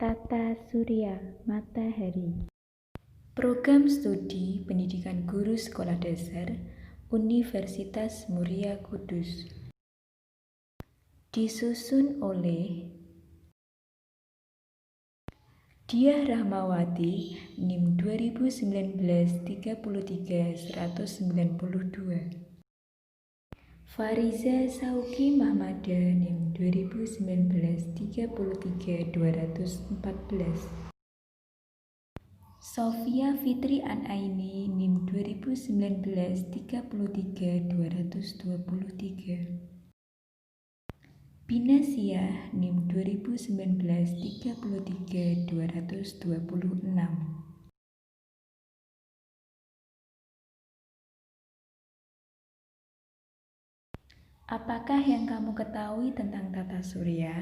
Tata Surya Matahari. Program Studi Pendidikan Guru Sekolah Dasar Universitas Muria Kudus. Disusun oleh Diah Rahmawati, NIM 2019-33-192. Fariza Sauki Mahmada, NIM 2019-33-214. Sofia Fitri Anaini, NIM 2019-33-223. Binasia, NIM 2019-33-226. Apakah yang kamu ketahui tentang tata surya?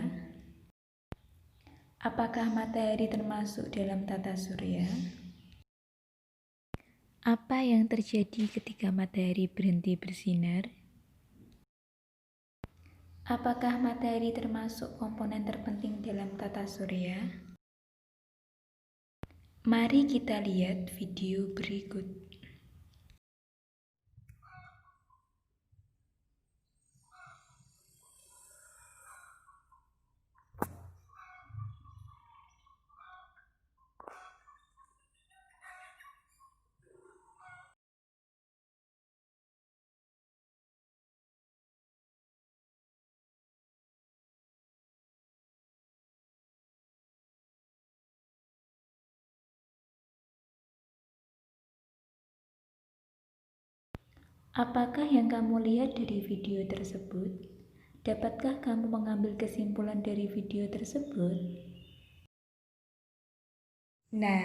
Apakah matahari termasuk dalam tata surya? Apa yang terjadi ketika matahari berhenti bersinar? Apakah matahari termasuk komponen terpenting dalam tata surya? Mari kita lihat video berikut. Apakah yang kamu lihat dari video tersebut? Dapatkah kamu mengambil kesimpulan dari video tersebut? Nah,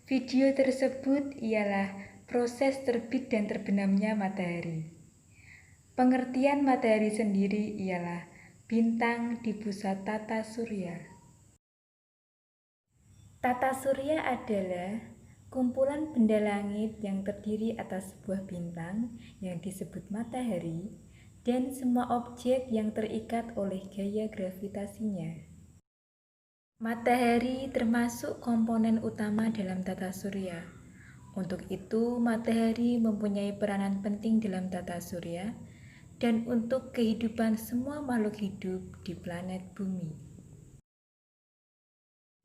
video tersebut ialah proses terbit dan terbenamnya matahari. Pengertian matahari sendiri ialah bintang di pusat tata surya. Tata surya adalah kumpulan benda langit yang terdiri atas sebuah bintang yang disebut matahari dan semua objek yang terikat oleh gaya gravitasinya. Matahari termasuk komponen utama dalam tata surya. Untuk itu, matahari mempunyai peranan penting dalam tata surya dan untuk kehidupan semua makhluk hidup di planet bumi.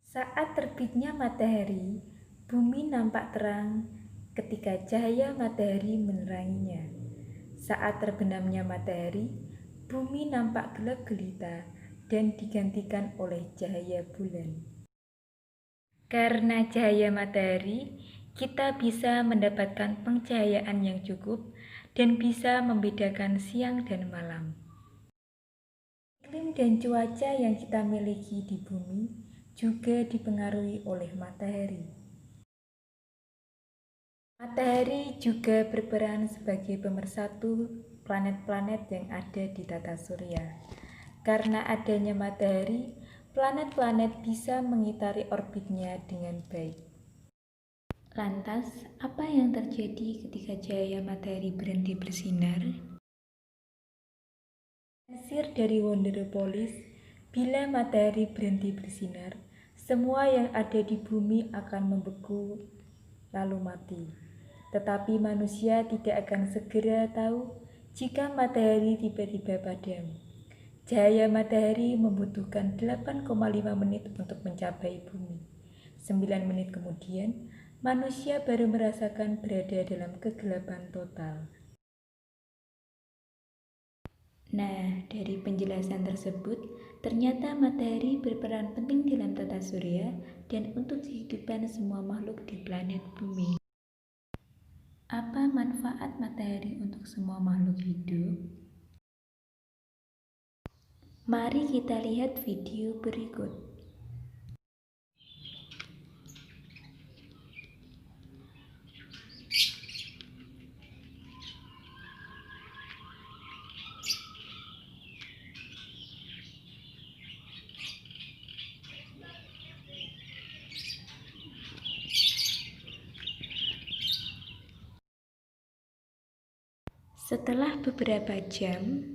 Saat terbitnya matahari, bumi nampak terang ketika cahaya matahari meneranginya. Saat terbenamnya matahari, bumi nampak gelap gelita dan digantikan oleh cahaya bulan. Karena cahaya matahari, kita bisa mendapatkan pencahayaan yang cukup dan bisa membedakan siang dan malam. Iklim dan cuaca yang kita miliki di bumi juga dipengaruhi oleh matahari. Matahari juga berperan sebagai pemersatu planet-planet yang ada di tata surya. Karena adanya matahari, planet-planet bisa mengitari orbitnya dengan baik. Lantas, apa yang terjadi ketika cahaya matahari berhenti bersinar? Dilansir dari Wonderopolis, bila matahari berhenti bersinar, semua yang ada di bumi akan membeku lalu mati. Tetapi manusia tidak akan segera tahu jika matahari tiba-tiba padam. Cahaya matahari membutuhkan 8,5 menit untuk mencapai bumi. 9 menit kemudian, manusia baru merasakan berada dalam kegelapan total. Nah, dari penjelasan tersebut, ternyata matahari berperan penting dalam tata surya dan untuk kehidupan semua makhluk di planet bumi. Apa manfaat matahari untuk semua makhluk hidup? Mari kita lihat video berikut. Setelah beberapa jam,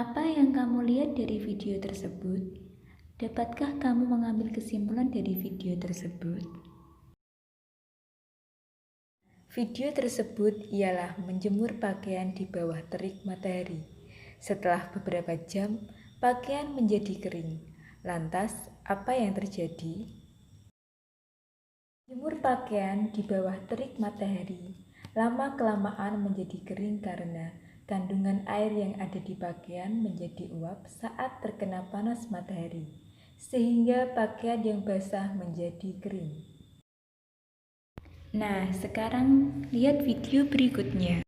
Apa yang kamu lihat dari video tersebut? Dapatkah kamu mengambil kesimpulan dari video tersebut? Video tersebut ialah menjemur pakaian di bawah terik matahari. Setelah beberapa jam, pakaian menjadi kering. Lantas, apa yang terjadi? Jemur pakaian di bawah terik matahari lama-kelamaan menjadi kering karena kandungan air yang ada di pakaian menjadi uap saat terkena panas matahari, sehingga pakaian yang basah menjadi kering. Nah, sekarang lihat video berikutnya.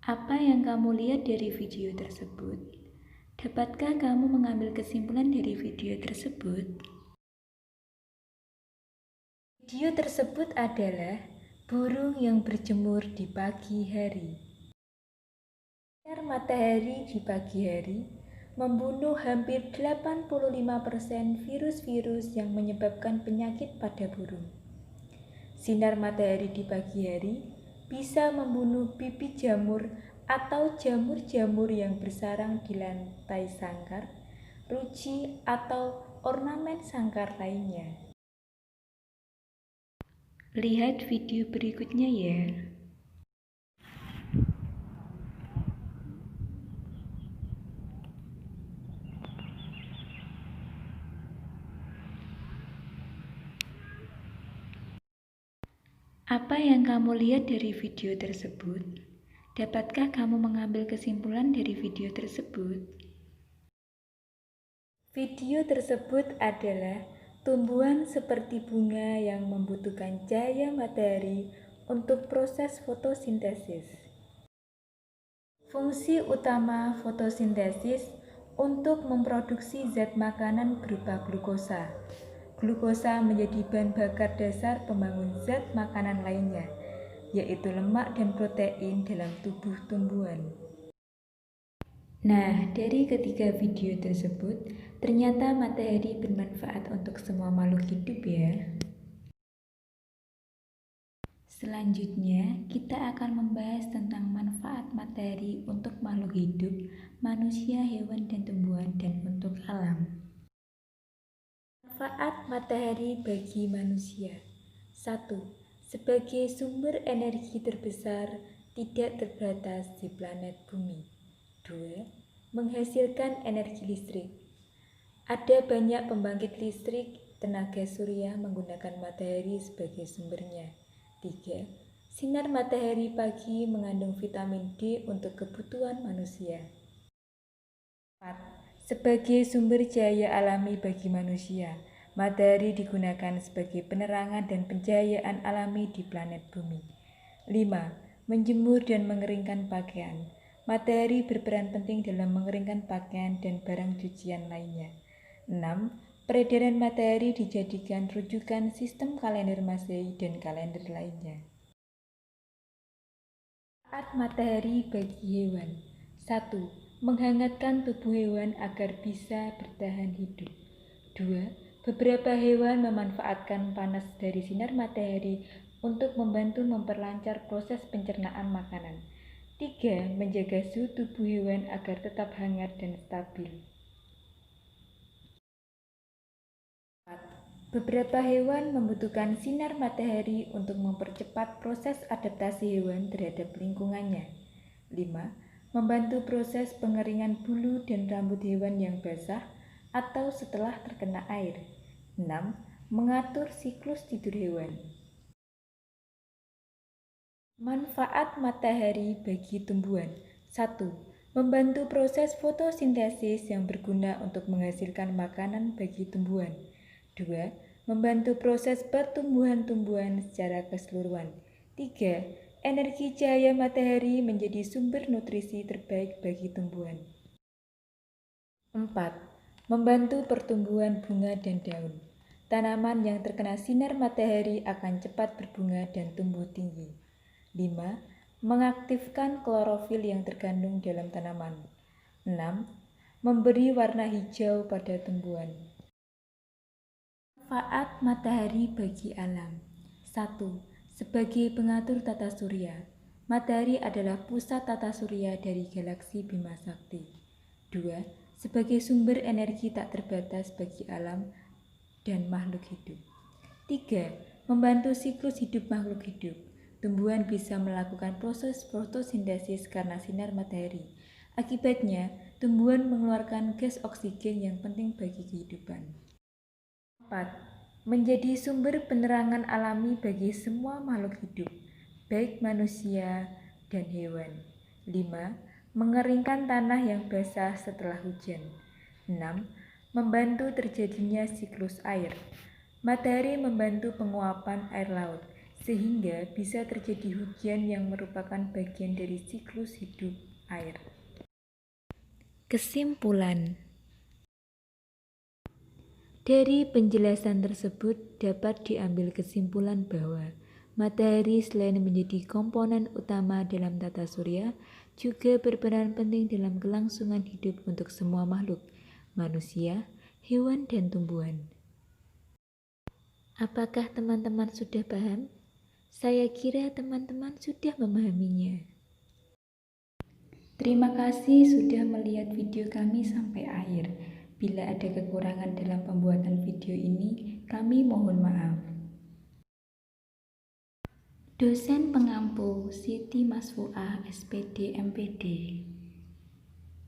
Apa yang kamu lihat dari video tersebut? Dapatkah kamu mengambil kesimpulan dari video tersebut? Video tersebut adalah burung yang berjemur di pagi hari. Sinar matahari di pagi hari membunuh hampir 85% virus-virus yang menyebabkan penyakit pada burung. Sinar matahari di pagi hari bisa membunuh bibit jamur atau jamur-jamur yang bersarang di lantai sangkar, ruji, atau ornamen sangkar lainnya. Lihat video berikutnya ya. Apa yang kamu lihat dari video tersebut? Dapatkah kamu mengambil kesimpulan dari video tersebut? Video tersebut adalah tumbuhan seperti bunga yang membutuhkan cahaya matahari untuk proses fotosintesis. Fungsi utama fotosintesis untuk memproduksi zat makanan berupa glukosa. Glukosa menjadi bahan bakar dasar pembangun zat makanan lainnya, yaitu lemak dan protein dalam tubuh tumbuhan. Nah, dari ketiga video tersebut, ternyata matahari bermanfaat untuk semua makhluk hidup ya. Selanjutnya, kita akan membahas tentang manfaat matahari untuk makhluk hidup, manusia, hewan, dan tumbuhan, dan untuk alam. Manfaat matahari bagi manusia. 1. Sebagai sumber energi terbesar tidak terbatas di planet bumi. 2. Menghasilkan energi listrik. Ada banyak pembangkit listrik tenaga surya menggunakan matahari sebagai sumbernya. 3. Sinar matahari pagi mengandung vitamin D untuk kebutuhan manusia. 4. Sebagai sumber cahaya alami bagi manusia, matahari digunakan sebagai penerangan dan pencahayaan alami di planet bumi. 5. Menjemur dan mengeringkan pakaian. Matahari berperan penting dalam mengeringkan pakaian dan barang cucian lainnya. 6. Peredaran matahari dijadikan rujukan sistem kalender Masehi dan kalender lainnya. Manfaat matahari bagi hewan. 1. Menghangatkan tubuh hewan agar bisa bertahan hidup. 2. Beberapa hewan memanfaatkan panas dari sinar matahari untuk membantu memperlancar proses pencernaan makanan. 3. Menjaga suhu tubuh hewan agar tetap hangat dan stabil. 4. Beberapa hewan membutuhkan sinar matahari untuk mempercepat proses adaptasi hewan terhadap lingkungannya. 5. Membantu proses pengeringan bulu dan rambut hewan yang basah atau setelah terkena air. 6. Mengatur siklus tidur hewan. Manfaat matahari bagi tumbuhan. 1. Membantu proses fotosintesis yang berguna untuk menghasilkan makanan bagi tumbuhan. 2. Membantu proses pertumbuhan tumbuhan secara keseluruhan. 3. Energi cahaya matahari menjadi sumber nutrisi terbaik bagi tumbuhan. 4. Membantu pertumbuhan bunga dan daun. Tanaman yang terkena sinar matahari akan cepat berbunga dan tumbuh tinggi. 5. Mengaktifkan klorofil yang terkandung dalam tanaman. 6. Memberi warna hijau pada tumbuhan. Manfaat matahari bagi alam. 1. Sebagai pengatur tata surya. Matahari adalah pusat tata surya dari galaksi Bima Sakti. 2. Sebagai sumber energi tak terbatas bagi alam dan makhluk hidup. 3. Membantu siklus hidup makhluk hidup. Tumbuhan bisa melakukan proses fotosintesis karena sinar matahari. Akibatnya, tumbuhan mengeluarkan gas oksigen yang penting bagi kehidupan. 4. Menjadi sumber penerangan alami bagi semua makhluk hidup, baik manusia dan hewan. 5. Mengeringkan tanah yang basah setelah hujan. 6. Membantu terjadinya siklus air. Matahari membantu penguapan air laut, sehingga bisa terjadi hujan yang merupakan bagian dari siklus hidup air. Kesimpulan. Dari penjelasan tersebut dapat diambil kesimpulan bahwa matahari selain menjadi komponen utama dalam tata surya, juga berperan penting dalam kelangsungan hidup untuk semua makhluk, manusia, hewan, dan tumbuhan. Apakah teman-teman sudah paham? Saya kira teman-teman sudah memahaminya. Terima kasih sudah melihat video kami sampai akhir. Bila ada kekurangan dalam pembuatan video ini, kami mohon maaf. Dosen pengampu Siti Masfuah, SPD, MPD.